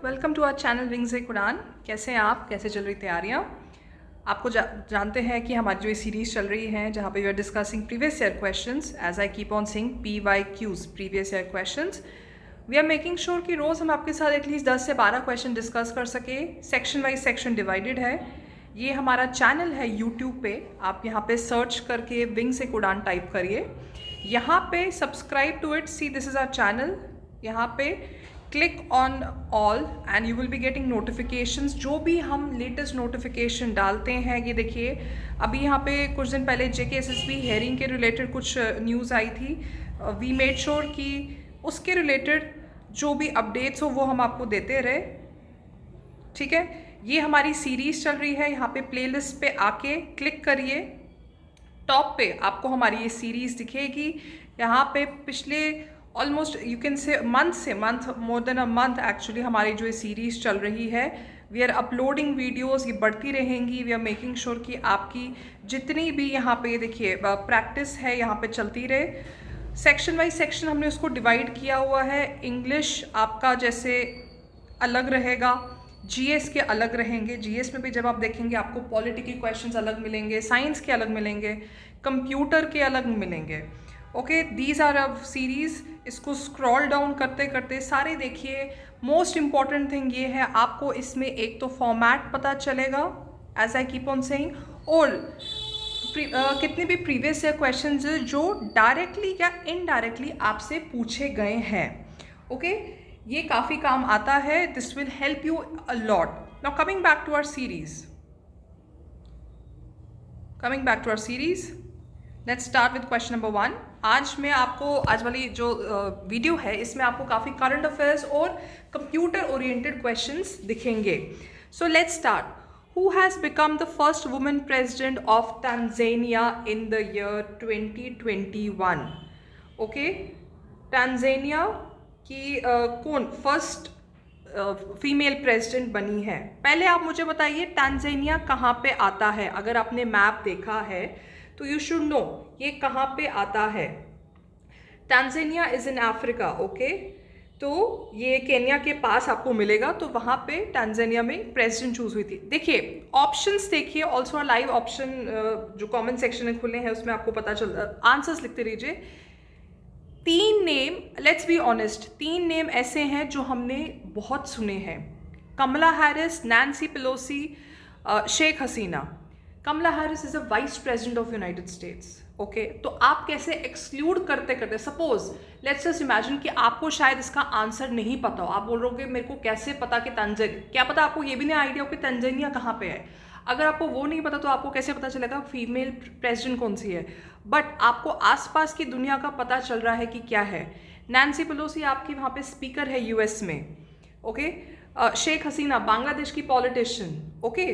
Welcome to our channel wings a Quran. कैसे हैं आप? कैसे चल रही तैयारियां? आपको जानते हैं कि हमारी जो ये सीरीज़ चल रही है जहाँ पे we are discussing previous year questions, as I keep on saying PYQs, previous year questions. We are making sure कि रोज़ हम आपके साथ एटलीस्ट 10 से 12 क्वेश्चन डिस्कस कर सके। सेक्शन वाइज सेक्शन डिवाइडेड है। ये हमारा चैनल है यूट्यूब पे, आप यहाँ पे सर्च करके विंग्स ए कुरान टाइप करिए, यहाँ पे subscribe to it, see this is our channel. यहाँ पे click on all and you will be getting notifications. जो भी हम लेटेस्ट नोटिफिकेशन डालते हैं, ये देखिए अभी यहाँ पे कुछ दिन पहले JKSSB हेयरिंग के रिलेटेड कुछ न्यूज़ आई थी। वी मेड श्योर कि उसके रिलेटेड जो भी अपडेट्स हो वो हम आपको देते रहे। ठीक है, ये हमारी सीरीज़ चल रही है। यहाँ पे प्लेलिस्ट पे आके क्लिक करिए, टॉप पे आपको हमारी ये सीरीज़ दिखेगी। यहाँ पे पिछले almost you can say month, more than a month actually, हमारी जो ये सीरीज़ चल रही है, वी आर अपलोडिंग वीडियोस, ये बढ़ती रहेंगी। वी आर मेकिंग श्योर कि आपकी जितनी भी यहाँ पे देखिए प्रैक्टिस है यहाँ पे चलती रहे। सेक्शन वाइज सेक्शन हमने उसको डिवाइड किया हुआ है। इंग्लिश आपका जैसे अलग रहेगा, GS के अलग रहेंगे। GS में भी जब आप देखेंगे आपको पॉलिटी के क्वेश्चंस अलग मिलेंगे, साइंस के अलग मिलेंगे, कंप्यूटर के अलग मिलेंगे। Okay, these are a series. इसको स्क्रॉल डाउन करते करते सारे देखिए। मोस्ट इम्पॉर्टेंट थिंग ये है, आपको इसमें एक तो फॉर्मेट पता चलेगा, as I keep on saying, और कितने भी प्रीवियस ईयर क्वेश्चंस जो डायरेक्टली या इनडायरेक्टली आपसे पूछे गए हैं। ओके, ये काफ़ी काम आता है। This will help you a lot. Now coming back to our series, let's start with question number 1। आज वाली जो वीडियो है इसमें आपको काफ़ी करंट अफेयर्स और कंप्यूटर ओरिएंटेड क्वेश्चंस दिखेंगे। So let's start. Who has become the first woman president of Tanzania in the year 2021? Okay, Tanzania की कौन फर्स्ट फीमेल प्रेसिडेंट बनी है? पहले आप मुझे बताइए टांजानिया कहाँ पे आता है? अगर आपने मैप देखा है तो यू शुड नो ये कहाँ पे आता है। Tanzania is in Africa. Okay, तो ये केन्या के पास आपको मिलेगा, तो वहाँ पे टांजानिया में प्रेसिडेंट चूज हुई थी। देखिए ऑप्शंस देखिए, ऑल्सो लाइव ऑप्शन जो कमेंट सेक्शन में खुले हैं उसमें आपको पता चल, आंसर्स लिखते रहिए। 3 name, let's be honest, 3 name ऐसे हैं जो हमने बहुत सुने हैं। Kamala Harris, Nancy Pelosi, Sheikh Hasina. Kamala Harris is a vice president of United States. Okay, तो आप कैसे एक्सक्लूड करते करते, सपोज लेट्स जस्ट इमेजिन कि आपको शायद इसका आंसर नहीं पता हो, आप बोल रहे हो कि मेरे को कैसे पता कि क्या पता आपको ये भी नहीं आइडिया हो कि तंजानिया कहाँ पे है। अगर आपको वो नहीं पता तो आपको कैसे पता चलेगा फीमेल प्रेसिडेंट कौन सी है? बट आपको आसपास की दुनिया का पता चल रहा है कि क्या है। नैन्सी पेलोसी आपकी वहाँ पे स्पीकर है US में। ओके, शेख हसीना बांग्लादेश की पॉलिटिशियन। ओके,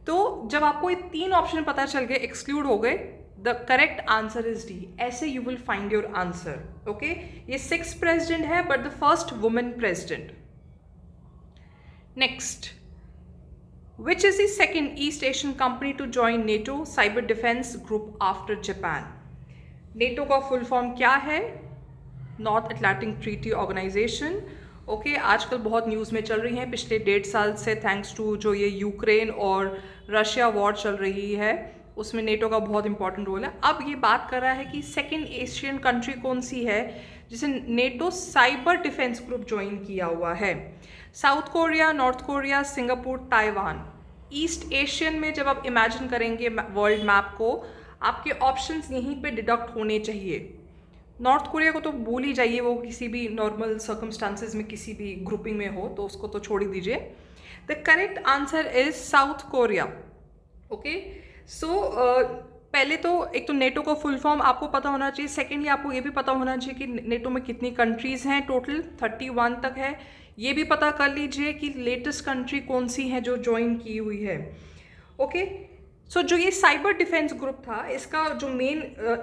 तो जब आपको ये 3 ऑप्शन पता चल गए, एक्सक्लूड हो गए, the correct answer is D। ऐसे you will find your answer. Okay, ये 6th प्रेसिडेंट है but the first women president. Next, which is the second east Asian company to join NATO cyber defence group after Japan? NATO का full form क्या है? North Atlantic treaty organisation. Okay, आजकल बहुत news में चल रही हैं पिछले 1.5 साल से, थैंक्स टू जो ये यूक्रेन और रशिया वॉर चल रही है, उसमें NATO का बहुत इंपॉर्टेंट रोल है। अब ये बात कर रहा है कि सेकेंड एशियन कंट्री कौन सी है जिसे NATO cyber defence group join किया हुआ है? South Korea, north Korea, Singapore, Taiwan. East Asian में जब आप इमेजिन करेंगे वर्ल्ड मैप को, आपके ऑप्शंस यहीं पे डिडक्ट होने चाहिए। नॉर्थ कोरिया को तो भूल ही जाइए, वो किसी भी नॉर्मल सर्कमस्टांसेस में किसी भी ग्रुपिंग में हो तो उसको तो छोड़ ही दीजिए। The correct answer is South Korea. Okay, so पहले तो एक तो NATO का फुल फॉर्म आपको पता होना चाहिए। सेकेंडली आपको ये भी पता होना चाहिए कि NATO में कितनी कंट्रीज़ हैं, टोटल 31 तक है। ये भी पता कर लीजिए कि लेटेस्ट कंट्री कौन सी है जो ज्वाइन की हुई है। ओके, सो जो ये साइबर डिफेंस ग्रुप था, इसका जो मेन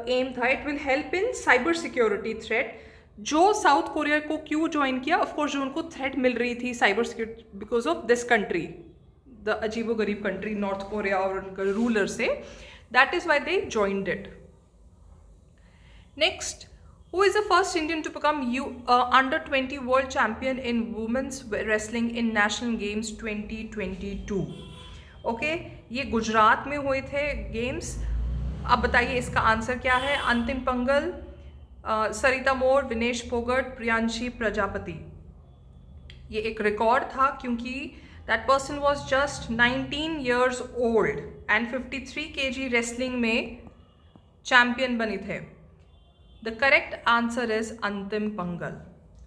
एम था, it will help in cyber security threat. जो साउथ कोरिया को क्यों ज्वाइन किया? ऑफकोर्स जो उनको थ्रेट मिल रही थी cyber security because of this country, the अजीबो गरीब कंट्री नॉर्थ कोरिया और उनके रूलर से, that is why they joined it. Next, Who is the first Indian to become under 20 world champion in women's wrestling in National Games 2022? Okay, ये गुजरात में हुए थे games. अब बताइए इसका आंसर क्या है. अंतिम पंगल, सरिता मोर, विनेश फोगट, प्रियांशी प्रजापति. ये एक रिकॉर्ड था क्योंकि that person was just 19 years old and 53 kg wrestling में चैम्पियन बने थे. द करेक्ट आंसर इज अंतिम पंगल.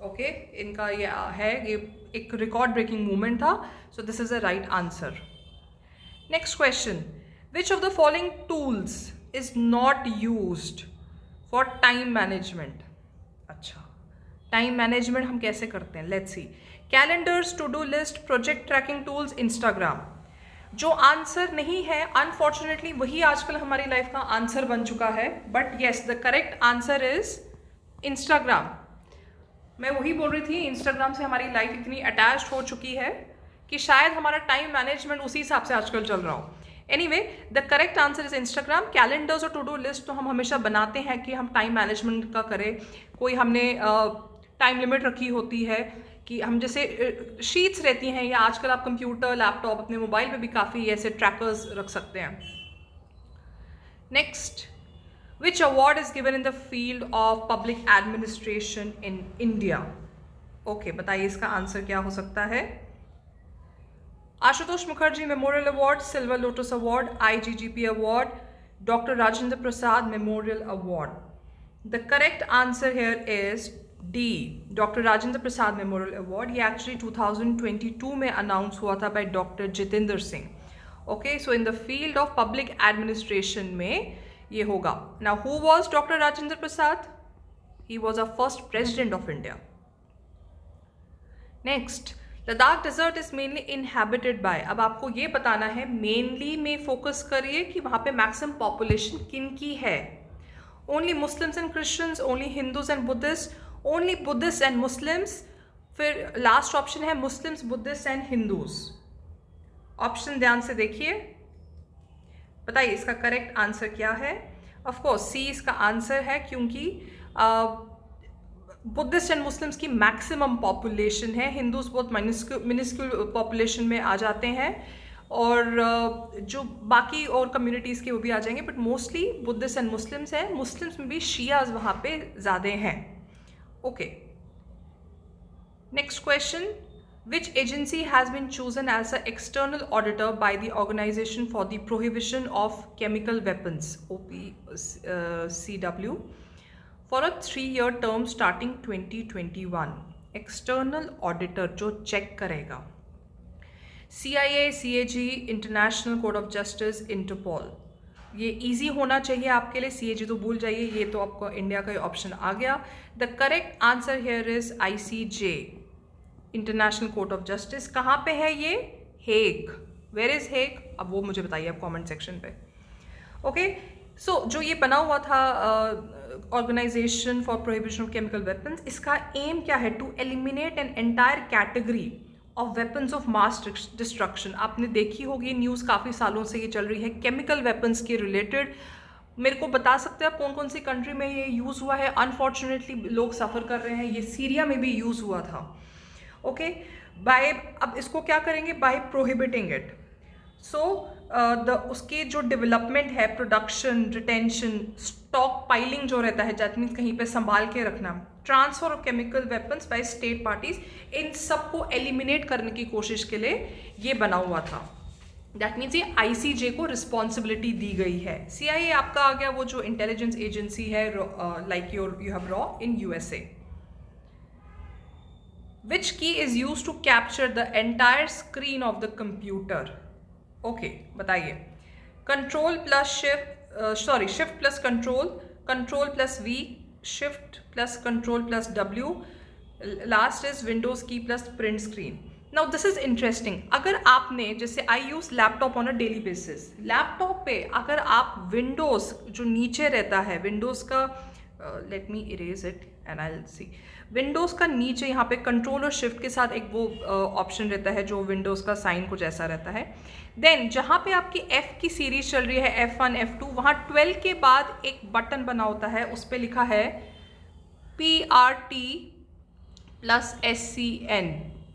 ओके, इनका ये है, ये एक रिकॉर्ड ब्रेकिंग मूवमेंट था. So this is a right answer. Next question. Which of the following tools is not used for time management? अच्छा, टाइम मैनेजमेंट हम कैसे करते हैं? Let's see. Calendars, to do list, project tracking tools, Instagram. जो answer नहीं है unfortunately वही आजकल हमारी लाइफ का आंसर बन चुका है. But yes, the correct answer is Instagram. मैं वही बोल रही थी, इंस्टाग्राम से हमारी लाइफ इतनी अटैच्ड हो चुकी है कि शायद हमारा टाइम मैनेजमेंट उसी हिसाब से आजकल चल रहा हो. Anyway, the correct answer is Instagram. Calendars और टू डू लिस्ट तो हम हमेशा बनाते हैं कि हम टाइम मैनेजमेंट का करें. कोई हमने टाइम लिमिट रखी होती है कि हम जैसे शीट्स रहती हैं, या आजकल आप कंप्यूटर, लैपटॉप, अपने मोबाइल पे भी काफ़ी ऐसे ट्रैकर्स रख सकते हैं. Next. Which award is given in the field of public administration in India? Okay, बताइए इसका आंसर क्या हो सकता है. Ashutosh Mukherjee memorial award, silver lotus award, IGGP award, doctor Rajendra Prasad memorial award. The correct answer here is D, doctor Rajendra Prasad memorial award. ये actually 2022 में announce हुआ था by doctor Jitendra Singh. Okay, so in the field of public administration में ये होगा. Now who was doctor Rajendra Prasad? He was a first president of India. Next. Ladakh desert is mainly inhabited by. अब आपको ये बताना है, मेनली में फोकस करिए कि वहाँ पे मैक्सिमम पॉपुलेशन किन की है. Only Muslims and Christians, only Hindus and Buddhist, only Buddhist and Muslims, फिर लास्ट ऑप्शन है Muslims, Buddhist and Hindus. Option ध्यान से देखिए, बताइए इसका करेक्ट आंसर क्या है. ऑफ कोर्स सी इसका आंसर है क्योंकि बुद्धिस्ट एंड मुस्लिम्स की मैक्सिमम पॉपुलेशन है. हिंदूज बहुत मिनिस्क्यूल पॉपुलेशन में आ जाते हैं, और जो बाकी और कम्युनिटीज़ के वो भी आ जाएंगे, but mostly Buddhist and Muslims हैं. मुस्लिम्स में भी शियाज वहाँ पे ज़्यादा हैं. Okay, next question. Which agency has been chosen as an external auditor by the Organization for the Prohibition of Chemical Weapons (OPCW) for a 3-year term starting 2021? External auditor जो check करेगा. CIA, CAG, International Court of Justice, Interpol. ये easy होना चाहिए आपके लिए. CAG तो भूल जाइए, ये तो आपको इंडिया का ऑप्शन आ गया. The correct answer here is ICJ, international court of justice. कहाँ पे है ये? हेग. Where is Hague? अब वो मुझे बताइए आप कमेंट सेक्शन पे. ओके, सो जो ये बना हुआ था organisation for prohibition of chemical weapons, इसका एम क्या है? To eliminate an entire category of weapons of mass destruction. आपने देखी होगी न्यूज़, काफ़ी सालों से ये चल रही है केमिकल वेपन्स के रिलेटेड. मेरे को बता सकते हैं आप कौन कौन सी कंट्री में ये यूज़ हुआ है? अनफॉर्चुनेटली लोग सफ़र कर रहे हैं. ये सीरिया में भी यूज़ हुआ था. ओके, बाय अब इसको क्या करेंगे? Bye prohibiting it. सो उसके जो डेवलपमेंट है, प्रोडक्शन, रिटेंशन, स्टॉक पाइलिंग जो रहता है, दैट मीन्स कहीं पे संभाल के रखना, transfer of chemical weapons by state parties, इन सबको एलिमिनेट करने की कोशिश के लिए ये बना हुआ था. दैट मीन्स ये ICJ को रिस्पॉन्सिबिलिटी दी गई है. CIA आपका आ गया वो जो इंटेलिजेंस एजेंसी है, like you have raw in USA. Which key is used to capture the entire screen of the computer? Okay, बताइए. Control plus shift plus control, control plus V, shift plus control plus W. Last is Windows key plus print screen. Now this is interesting. अगर आपने जैसे I use laptop on a daily basis, laptop पे अगर आप Windows जो नीचे रहता है, Windows का let me erase it and I'll see. Windows का नीचे यहाँ पे कंट्रोल और शिफ्ट के साथ एक वो ऑप्शन रहता है जो विंडोज़ का साइन कुछ ऐसा रहता है. देन जहाँ पे आपकी F की सीरीज चल रही है, F1, F2, वहाँ 12 के बाद एक बटन बना होता है, उस पर लिखा है PRT+SCN।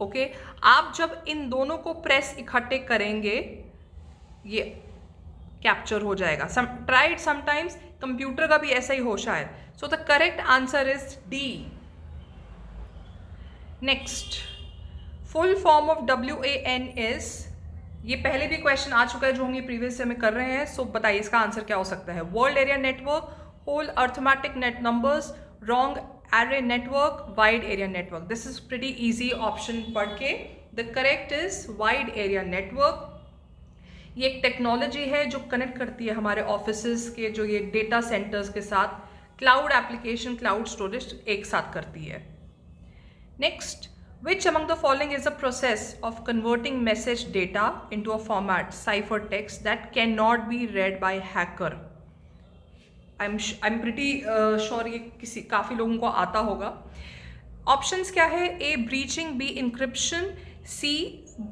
ओके, आप जब इन दोनों को प्रेस इकट्ठे करेंगे ये कैप्चर हो जाएगा। ट्राई इट समटाइम्स, कंप्यूटर का भी ऐसा ही हो शायद। सो the correct answer is D. Next, full form of WAN is, ये पहले भी क्वेश्चन आ चुका है जो हम ये प्रीवियस में कर रहे हैं। सो बताइए इसका आंसर क्या हो सकता है। World area network, whole arithmetic net numbers, wrong array network, wide area network. This is pretty easy option पढ़ के। The correct is wide area network. ये एक टेक्नोलॉजी है जो कनेक्ट करती है हमारे ऑफिसेस के जो ये डेटा सेंटर्स के साथ, क्लाउड एप्लीकेशन, क्लाउड स्टोरेज एक साथ करती है। Next, which among the following is a process of converting message data into a format ciphertext that cannot be read by hacker? I'm pretty sure ये काफ़ी लोगों को आता होगा। ऑप्शंस क्या है? A breaching, B encryption, C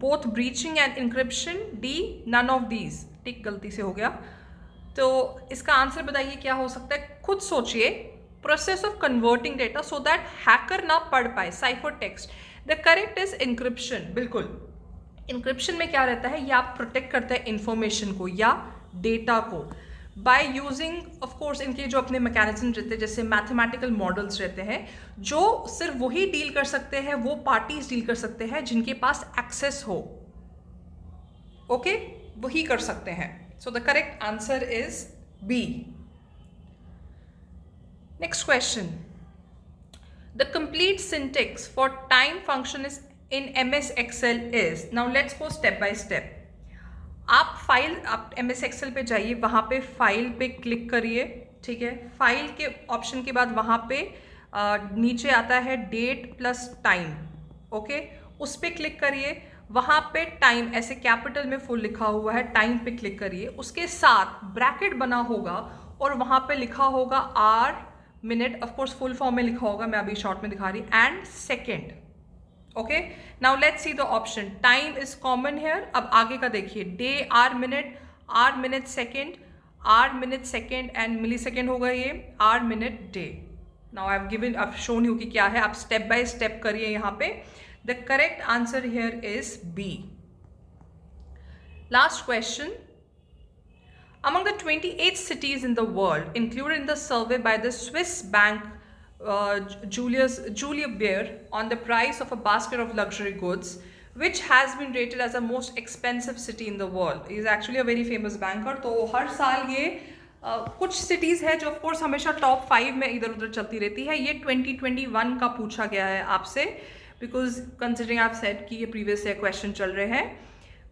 both breaching and encryption, D none of these। टिक गलती से हो गया। तो इसका आंसर बताइए क्या हो सकता है, खुद सोचिए। Process of converting data so that hacker ना पढ़ पाए, cipher text. The correct is encryption. बिल्कुल, इंक्रिप्शन में क्या रहता है, ये आप प्रोटेक्ट करते हैं इंफॉर्मेशन को या डेटा को बाय यूजिंग, ऑफ कोर्स इनके जो अपने मैकेनिज्म रहते हैं, जैसे मैथमेटिकल मॉडल्स रहते हैं जो सिर्फ वही डील कर सकते हैं, वो पार्टीज डील कर सकते हैं जिनके पास एक्सेस हो। ओके, वही कर सकते हैं। So the correct answer is B. Next question. The complete syntax for time function is in MS Excel is, now let's go step by step. आप MS Excel पे जाइए, वहाँ पे फाइल पे क्लिक करिए, ठीक है। फाइल के ऑप्शन के बाद वहाँ पे नीचे आता है डेट प्लस टाइम, ओके, उस पर क्लिक करिए। वहाँ पे टाइम ऐसे कैपिटल में फुल लिखा हुआ है, टाइम पे क्लिक करिए। उसके साथ ब्रैकेट बना होगा और वहाँ पे लिखा होगा hour minute, of course full form में लिखा होगा, मैं अभी शॉर्ट में दिखा रही, and second. Okay, now let's see the option. Time is common here. अब आगे का देखिए, day hour minute second and millisecond होगा, ये hour minute day. Now I shown you कि क्या है, आप स्टेप बाय स्टेप करिए यहाँ पे। The correct answer here is B. Last question. Among the 28 cities in the world included in the survey by the Swiss bank Julia Baer on the price of a basket of luxury goods, which has been rated as the most expensive city in the world? He is actually a very famous banker. तो हर साल ये कुछ cities है जो of course हमेशा top 5 में इधर उधर चलती रहती है। ये 2021 का पूछा गया है आपसे, because considering I've said कि ये previous year question चल रहे हैं।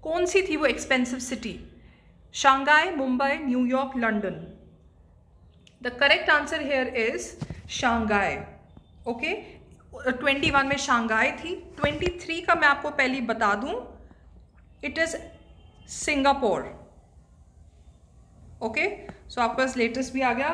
कौन सी थी वो expensive city? Shanghai, Mumbai, New York, London. The correct answer here is Shanghai. Okay, 21 में शंघाई थी। 23 का मैं आपको पहले बता दूं, इट इज सिंगापुर। ओके, सो आपके पास लेटेस्ट भी आ गया।